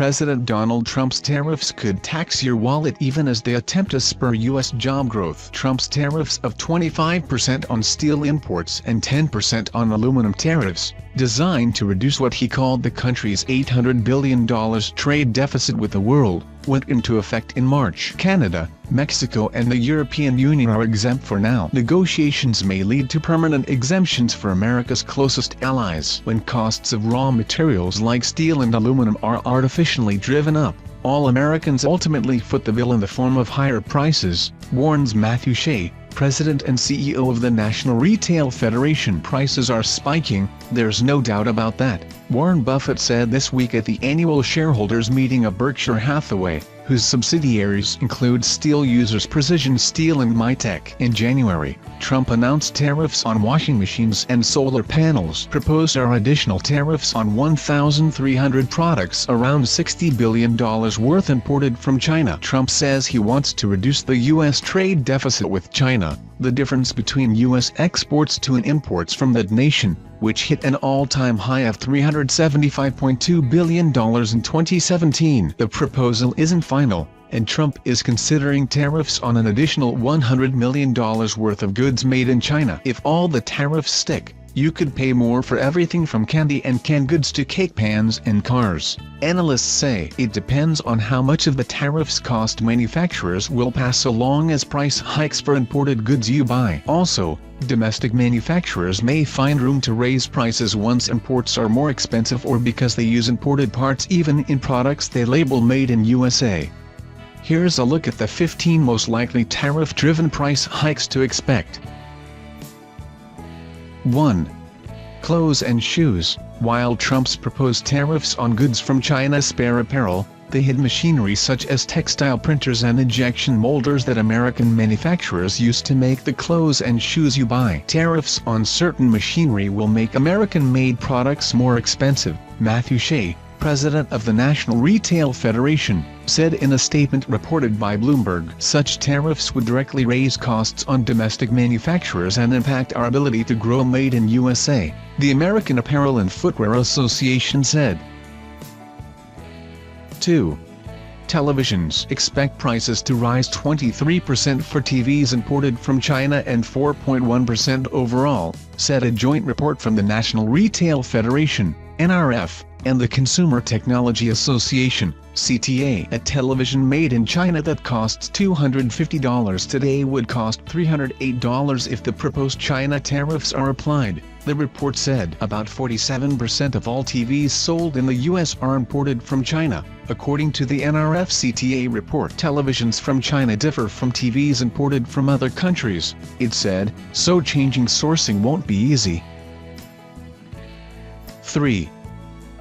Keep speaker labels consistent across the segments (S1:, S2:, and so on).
S1: President Donald Trump's tariffs could tax your wallet even as they attempt to spur U.S. job growth. Trump's tariffs of 25% on steel imports and 10% on aluminum tariffs, designed to reduce what he called the country's $800 billion trade deficit with the world, went into effect in March. Canada, Mexico and the European Union are exempt for now. Negotiations may lead to permanent exemptions for America's closest allies. When costs of raw materials like steel and aluminum are artificially driven up, all Americans ultimately foot the bill in the form of higher prices, warns Matthew Shay, President and CEO of the National Retail Federation. Prices are spiking, there's no doubt about that, Warren Buffett said this week at the annual shareholders meeting of Berkshire Hathaway, whose subsidiaries include steel users Precision Steel and MiTek. In January, Trump announced tariffs on washing machines and solar panels. Proposed are additional tariffs on 1,300 products around $60 billion worth imported from China. Trump says he wants to reduce the U.S. trade deficit with China, the difference between U.S. exports to and imports from that nation, which hit an all-time high of $375.2 billion in 2017. The proposal isn't final, and Trump is considering tariffs on an additional $100 million worth of goods made in China. If all the tariffs stick, you could pay more for everything from candy and canned goods to cake pans and cars. Analysts say it depends on how much of the tariffs cost manufacturers will pass along as price hikes for imported goods you buy. Also, domestic manufacturers may find room to raise prices once imports are more expensive or because they use imported parts even in products they label made in USA. Here's a look at the 15 most likely tariff-driven price hikes to expect. 1. Clothes and shoes. While Trump's proposed tariffs on goods from China spare apparel, they hit machinery such as textile printers and injection molders that American manufacturers use to make the clothes and shoes you buy. Tariffs on certain machinery will make American-made products more expensive, Matthew Shay, president of the National Retail Federation, said in a statement reported by Bloomberg. Such tariffs would directly raise costs on domestic manufacturers and impact our ability to grow made in USA, the American Apparel and Footwear Association said. 2. Televisions. Expect prices to rise 23% for TVs imported from China and 4.1% overall, said a joint report from the National Retail Federation, NRF, and the Consumer Technology Association, CTA. A television made in China that costs $250 today would cost $308 if the proposed China tariffs are applied, the report said. About 47% of all TVs sold in the U.S. are imported from China, according to the NRF CTA report. Televisions from China differ from TVs imported from other countries, it said, so changing sourcing won't be easy. 3.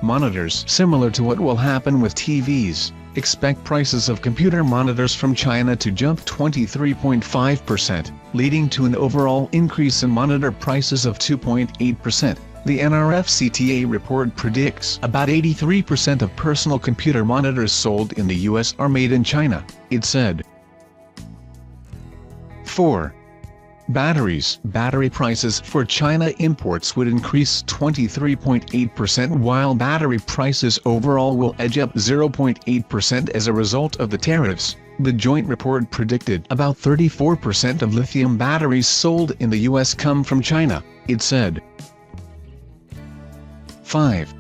S1: Monitors. Similar to what will happen with TVs, expect prices of computer monitors from China to jump 23.5%, leading to an overall increase in monitor prices of 2.8%. The NRF CTA report predicts about 83% of personal computer monitors sold in the US are made in China, it said. 4. Batteries. Battery prices for China imports would increase 23.8% while battery prices overall will edge up 0.8% as a result of the tariffs, the joint report predicted. About 34% of lithium batteries sold in the US come from China, it said. 5.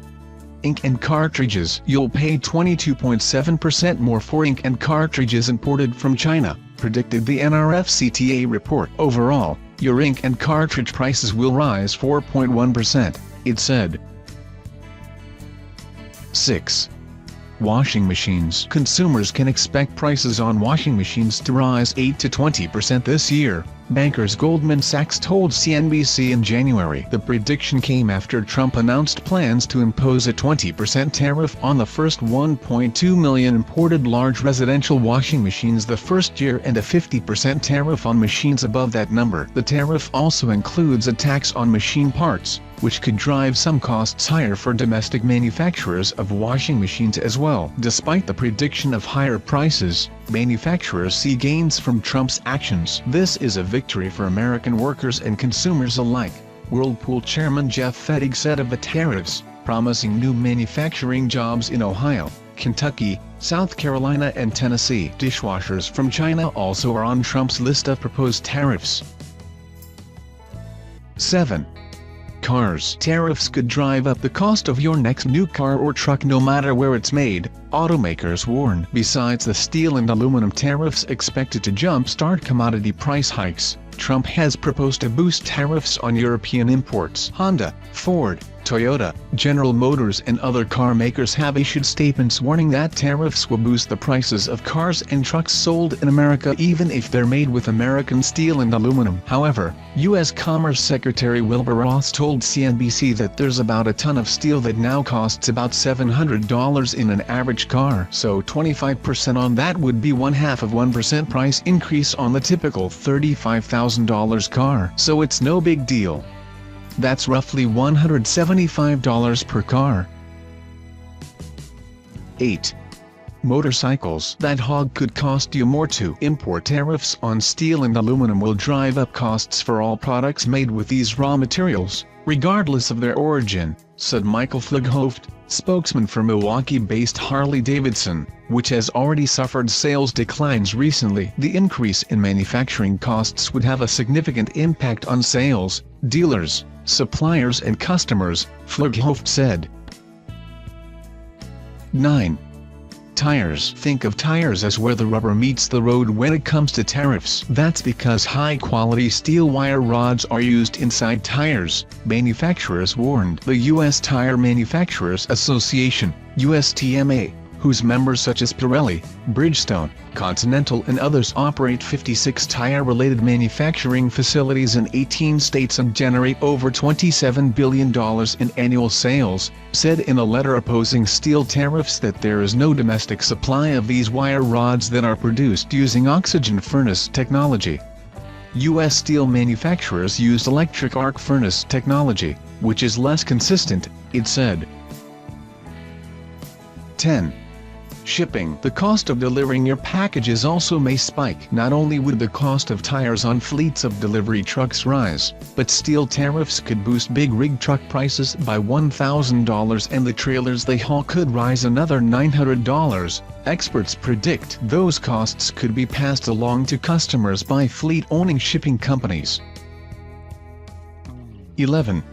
S1: Ink and cartridges. You'll pay 22.7% more for ink and cartridges imported from China, predicted the NRF CTA report. Overall, your ink and cartridge prices will rise 4.1%, it said. 6. Washing machines. Consumers can expect prices on washing machines to rise 8 to 20% this year, Bankers Goldman Sachs told CNBC in January. The prediction came after Trump announced plans to impose a 20% tariff on the first 1.2 million imported large residential washing machines the first year and a 50% tariff on machines above that number. The tariff also includes a tax on machine parts, which could drive some costs higher for domestic manufacturers of washing machines as well. Despite the prediction of higher prices, manufacturers see gains from Trump's actions. This is a victory for American workers and consumers alike, Whirlpool chairman Jeff Fettig said of the tariffs, promising new manufacturing jobs in Ohio, Kentucky, South Carolina and Tennessee. Dishwashers from China also are on Trump's list of proposed tariffs. 7. Cars. Tariffs could drive up the cost of your next new car or truck no matter where it's made, automakers warn. Besides the steel and aluminum tariffs expected to jump-start commodity price hikes, Trump has proposed to boost tariffs on European imports. Honda, Ford, Toyota, General Motors and other car makers have issued statements warning that tariffs will boost the prices of cars and trucks sold in America even if they're made with American steel and aluminum. However, U.S. Commerce Secretary Wilbur Ross told CNBC that there's about a ton of steel that now costs about $700 in an average car. So 25% on that would be 1/2% price increase on the typical $35,000 car. So it's no big deal. That's roughly $175 per car. 8. Motorcycles. That hog could cost you more too. Import tariffs on steel and aluminum will drive up costs for all products made with these raw materials, regardless of their origin, said Michael Flughoft, spokesman for Milwaukee-based Harley-Davidson, which has already suffered sales declines recently. The increase in manufacturing costs would have a significant impact on sales, dealers, suppliers and customers, Flughoft said. 9. Tires. Think of tires as where the rubber meets the road when it comes to tariffs. That's because high-quality steel wire rods are used inside tires, manufacturers warned. The U.S. Tire Manufacturers Association, USTMA, whose members such as Pirelli, Bridgestone, Continental and others operate 56 tire-related manufacturing facilities in 18 states and generate over $27 billion in annual sales, said in a letter opposing steel tariffs that there is no domestic supply of these wire rods that are produced using oxygen furnace technology. U.S. steel manufacturers use electric arc furnace technology, which is less consistent, it said. 10. Shipping. The cost of delivering your packages also may spike. Not only would the cost of tires on fleets of delivery trucks rise, but steel tariffs could boost big rig truck prices by $1,000 and the trailers they haul could rise another $900. Experts predict those costs could be passed along to customers by fleet-owning shipping companies. 11.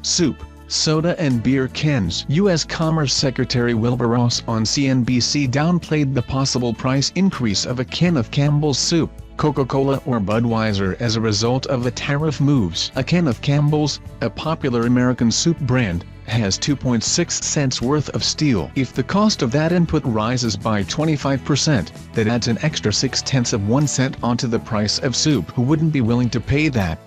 S1: Soup, soda and beer cans. U.S. Commerce Secretary Wilbur Ross on CNBC downplayed the possible price increase of a can of Campbell's soup, Coca-Cola or Budweiser as a result of the tariff moves. A can of Campbell's, a popular American soup brand, has 2.6 cents worth of steel. If the cost of that input rises by 25%, that adds an extra 0.6 cents onto the price of soup. Who wouldn't be willing to pay that?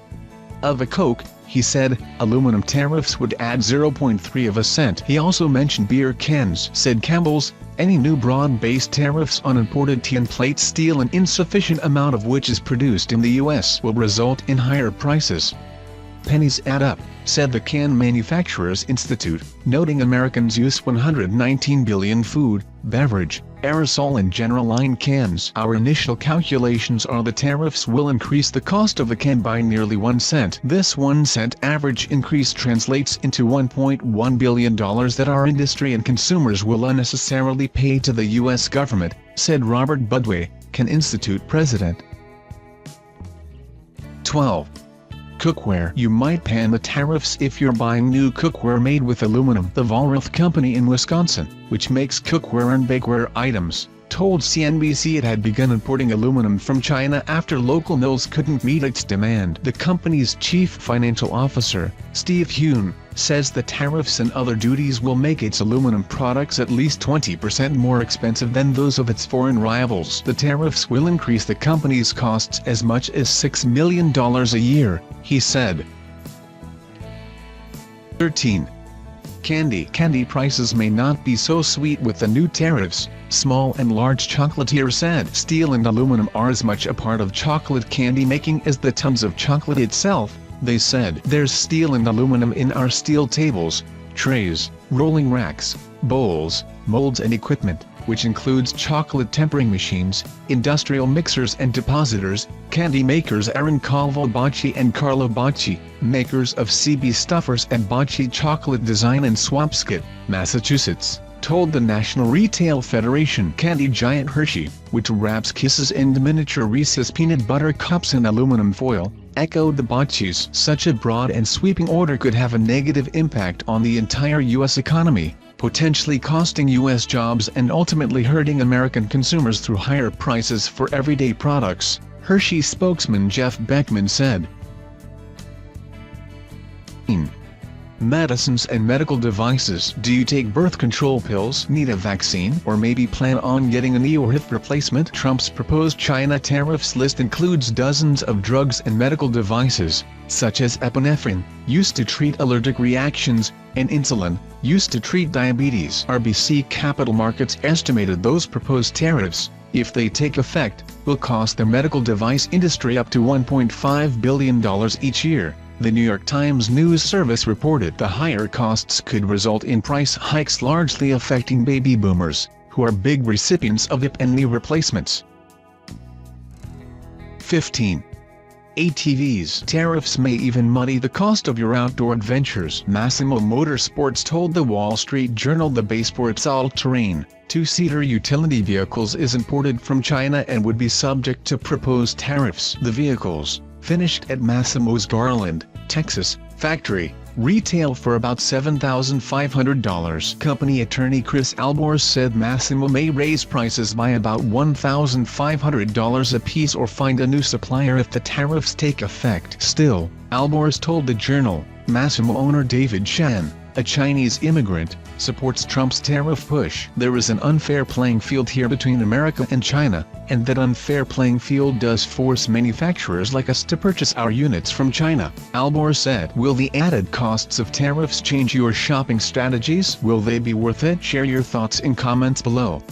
S1: Of a Coke, he said, aluminum tariffs would add 0.3 cents. He also mentioned beer cans. Said Campbell's, any new broad-based tariffs on imported tin plate steel, an insufficient amount of which is produced in the U.S., will result in higher prices. Pennies add up, said the Can Manufacturers Institute, noting Americans use 119 billion food, beverage, aerosol and general line cans. Our initial calculations are the tariffs will increase the cost of a can by nearly 1 cent. This 1 cent average increase translates into $1.1 billion that our industry and consumers will unnecessarily pay to the U.S. government, said Robert Budway, Can Institute president. 12. Cookware. You might pan the tariffs if you're buying new cookware made with aluminum. The Vollrath company in Wisconsin, which makes cookware and bakeware items, told CNBC it had begun importing aluminum from China after local mills couldn't meet its demand. The company's chief financial officer, Steve Huhn, says the tariffs and other duties will make its aluminum products at least 20% more expensive than those of its foreign rivals. The tariffs will increase the company's costs as much as $6 million a year, he said. 13. Candy prices may not be so sweet with the new tariffs, small and large chocolatier said. Steel and aluminum are as much a part of chocolate candy making as the tons of chocolate itself, they said. There's steel and aluminum in our steel tables, trays, rolling racks, bowls, molds and equipment, which includes chocolate tempering machines, industrial mixers and depositors. Candy makers Aaron Calvo Bocci and Carlo Bocci, makers of CB Stuffers and Bocci Chocolate Design in Swampscott, Massachusetts, told the National Retail Federation candy giant Hershey, which wraps Kisses in miniature Reese's peanut butter cups in aluminum foil, echoed the Bocci's. Such a broad and sweeping order could have a negative impact on the entire U.S. economy, potentially costing U.S. jobs and ultimately hurting American consumers through higher prices for everyday products, Hershey spokesman Jeff Beckman said. Medicines and medical devices. Do you take birth control pills, need a vaccine, or maybe plan on getting a knee or hip replacement? Trump's proposed China tariffs list includes dozens of drugs and medical devices, such as epinephrine, used to treat allergic reactions, and insulin, used to treat diabetes. RBC Capital Markets estimated those proposed tariffs, if they take effect, will cost the medical device industry up to $1.5 billion each year. The New York Times News Service reported the higher costs could result in price hikes largely affecting baby boomers, who are big recipients of hip and knee replacements. 15. ATVs. Tariffs may even muddy the cost of your outdoor adventures. Massimo Motorsports told the Wall Street Journal the Baysport's all-terrain, two-seater utility vehicles is imported from China and would be subject to proposed tariffs. The vehicles, finished at Massimo's Garland, Texas, factory, retail for about $7,500. Company attorney Chris Albors said Massimo may raise prices by about $1,500 a piece or find a new supplier if the tariffs take effect. Still, Albors told the Journal, Massimo owner David Shan, a Chinese immigrant, supports Trump's tariff push. There is an unfair playing field here between America and China, and that unfair playing field does force manufacturers like us to purchase our units from China, Albors said. Will the added costs of tariffs change your shopping strategies? Will they be worth it? Share your thoughts in comments below.